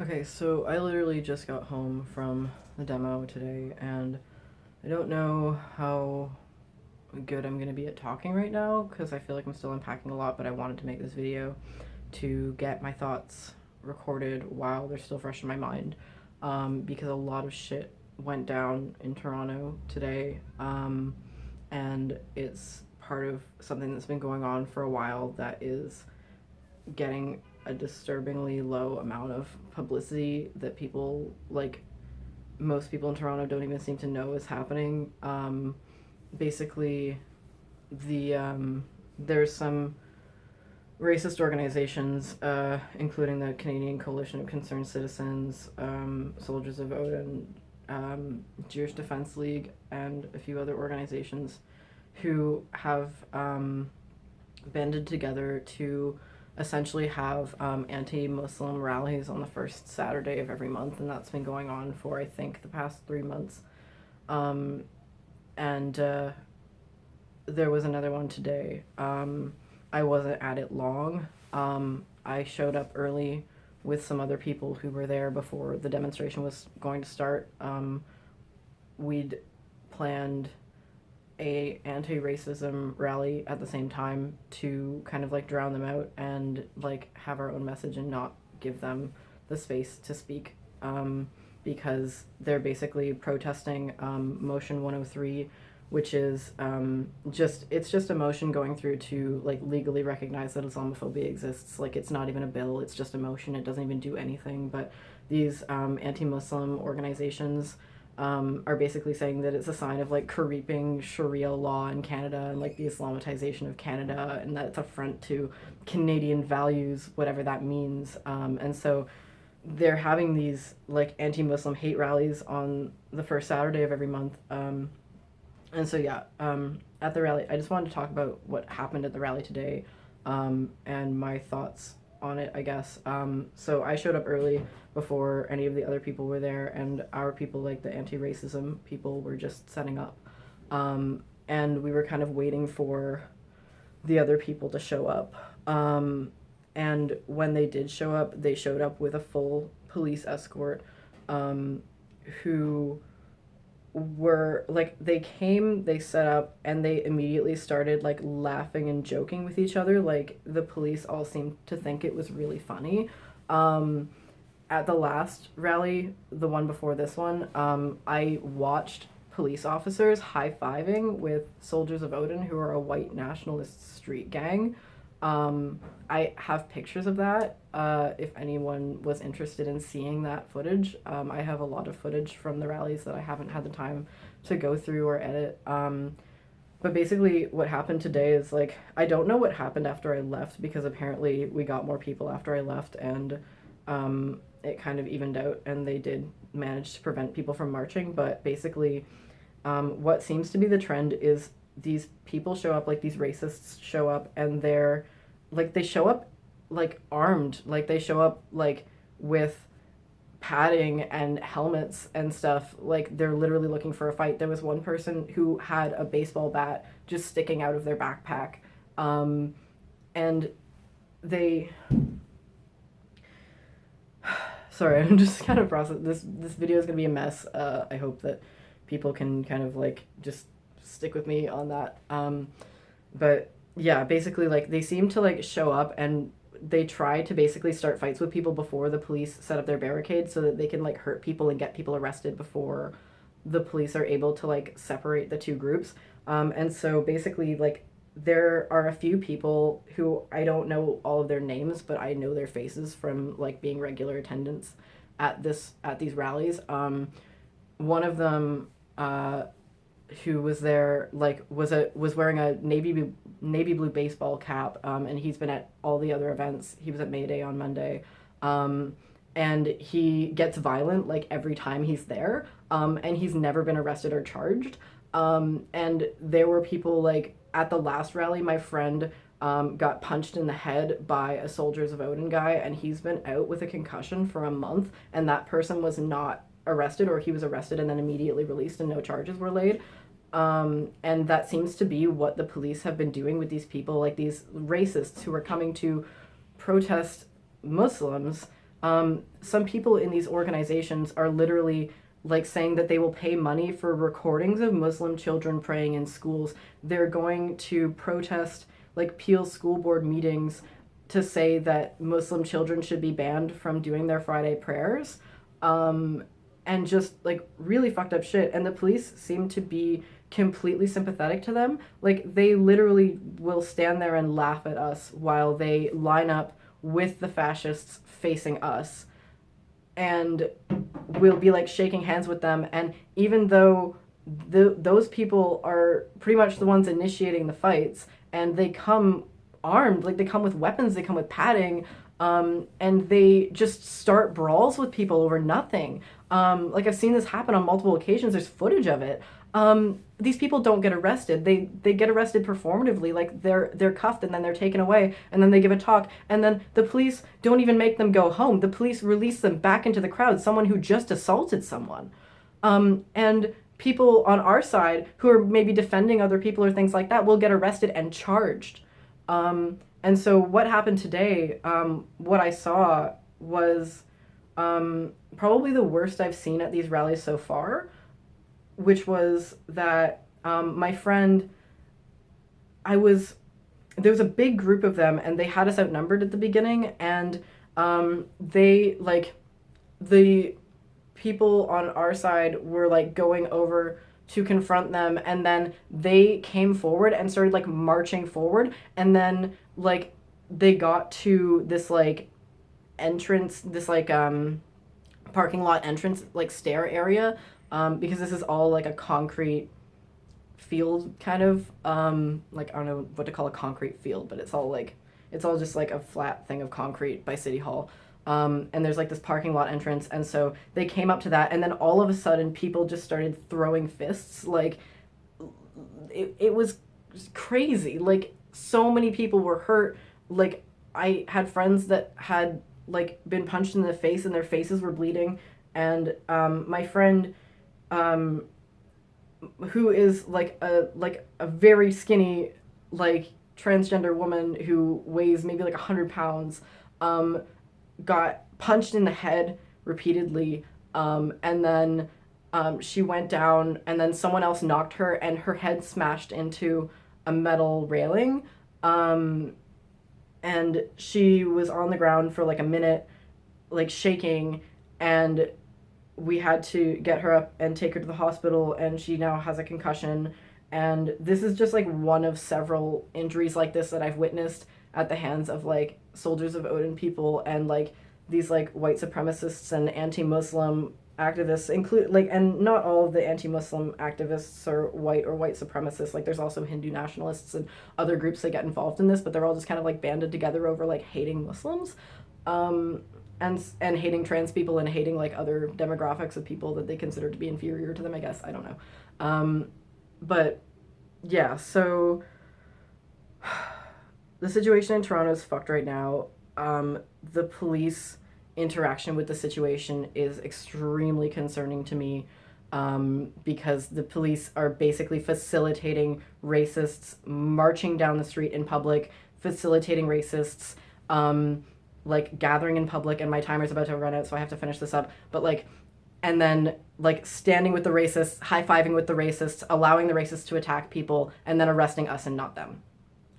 Okay, so I literally just got home from the demo today, and I don't know how good I'm gonna be at talking right now because I feel like I'm still unpacking a lot, but I wanted to make this video to get my thoughts recorded while they're still fresh in my mind, because a lot of shit went down in Toronto today, and it's part of something that's been going on for a while that is getting a disturbingly low amount of publicity that people like most people in Toronto don't even seem to know is happening. Basically, there's some racist organizations, including the Canadian Coalition of Concerned Citizens, Soldiers of Odin, Jewish Defense League, and a few other organizations who have banded together to essentially have anti-Muslim rallies on the first Saturday of every month, and that's been going on for I think the past 3 months. Um, and There was another one today. I wasn't at it long. I showed up early with some other people who were there before the demonstration was going to start. We'd planned a anti-racism rally at the same time to kind of like drown them out and like have our own message and not give them the space to speak, because they're basically protesting motion 103, which is just a motion going through to like legally recognize that Islamophobia exists. Like it's not even a bill, it's just a motion. It doesn't even do anything. But these anti-Muslim organizations are basically saying that it's a sign of like creeping Sharia law in Canada and like the Islamatization of Canada, and that it's a front to Canadian values, whatever that means. And so they're having these like anti-Muslim hate rallies on the first Saturday of every month. And so yeah, at the rally, I just wanted to talk about what happened at the rally today, and my thoughts on it, I guess. So I showed up early before any of the other people were there, and our people, like the anti-racism people, were just setting up. And we were kind of waiting for the other people to show up. And when they did show up, they showed up with a full police escort, who were like they came, they set up, and they immediately started like laughing and joking with each other. Like the police all seemed to think it was really funny. At the last rally, the one before this one, I watched police officers high-fiving with Soldiers of Odin, who are a white nationalist street gang. I have pictures of that, if anyone was interested in seeing that footage. I have a lot of footage from the rallies that I haven't had the time to go through or edit. But basically, what happened today is like, I don't know what happened after I left because apparently we got more people after I left, and it kind of evened out, and they did manage to prevent people from marching. But basically, what seems to be the trend is these people show up, like these racists show up, and they're like, they show up like armed, like they show up like with padding and helmets and stuff. Like they're literally looking for a fight. There was one person who had a baseball bat just sticking out of their backpack. And they sorry, I'm just kind of processing this video is gonna be a mess. I hope that people can kind of like just stick with me on that. But yeah, basically like they seem to like show up, and they try to basically start fights with people before the police set up their barricades so that they can like hurt people and get people arrested before the police are able to like separate the two groups. And so basically like there are a few people who I don't know all of their names, but I know their faces from like being regular attendants at these rallies. One of them, who was there like was wearing a navy blue baseball cap, and he's been at all the other events. He was at May Day on Monday, and he gets violent like every time he's there, and he's never been arrested or charged. And there were people like at the last rally, my friend got punched in the head by a Soldiers of Odin guy, and he's been out with a concussion for a month, and that person was not arrested, or he was arrested and then immediately released and no charges were laid. And that seems to be what the police have been doing with these people, like these racists who are coming to protest Muslims. Some people in these organizations are literally like saying that they will pay money for recordings of Muslim children praying in schools. They're going to protest like Peel school board meetings to say that Muslim children should be banned from doing their Friday prayers. And just like really fucked up shit. And the police seem to be completely sympathetic to them. Like they literally will stand there and laugh at us while they line up with the fascists facing us, and we'll be like shaking hands with them. And even though those people are pretty much the ones initiating the fights, and they come armed, like they come with weapons, they come with padding, and they just start brawls with people over nothing. Like I've seen this happen on multiple occasions. There's footage of it. These people don't get arrested. They get arrested performatively. Like they're cuffed and then they're taken away and then they give a talk and then the police don't even make them go home. The police release them back into the crowd. Someone who just assaulted someone, and people on our side who are maybe defending other people or things like that will get arrested and charged. And so what happened today? What I saw was probably the worst I've seen at these rallies so far, which was that my friend, there was a big group of them and they had us outnumbered at the beginning, and they like the people on our side were like going over to confront them, and then they came forward and started like marching forward, and then like they got to this like entrance, this like parking lot entrance, like stair area, because this is all like a concrete field kind of, like I don't know what to call a concrete field, but it's all just like a flat thing of concrete by City Hall. And there's like this parking lot entrance, and so they came up to that, and then all of a sudden people just started throwing fists. Like it was crazy. Like so many people were hurt. Like I had friends that had like been punched in the face and their faces were bleeding, and my friend, who is like a very skinny like transgender woman who weighs maybe like 100 pounds, got punched in the head repeatedly, and then she went down, and then someone else knocked her and her head smashed into a metal railing, and she was on the ground for like a minute like shaking, and we had to get her up and take her to the hospital, and she now has a concussion. And this is just like one of several injuries like this that I've witnessed at the hands of like soldiers of Odin people and like these like white supremacists and anti-Muslim activists, include like, and not all of the anti-Muslim activists are white or white supremacists. Like there's also Hindu nationalists and other groups that get involved in this, but they're all just kind of like banded together over like hating Muslims, and hating trans people and hating like other demographics of people that they consider to be inferior to them, I guess. I don't know. But yeah, so the situation in Toronto is fucked right now. The police interaction with the situation is extremely concerning to me, because the police are basically facilitating racists marching down the street in public, facilitating racists like gathering in public, and my timer's about to run out, so I have to finish this up. But like, and then like standing with the racists, high-fiving with the racists, allowing the racists to attack people, and then arresting us and not them.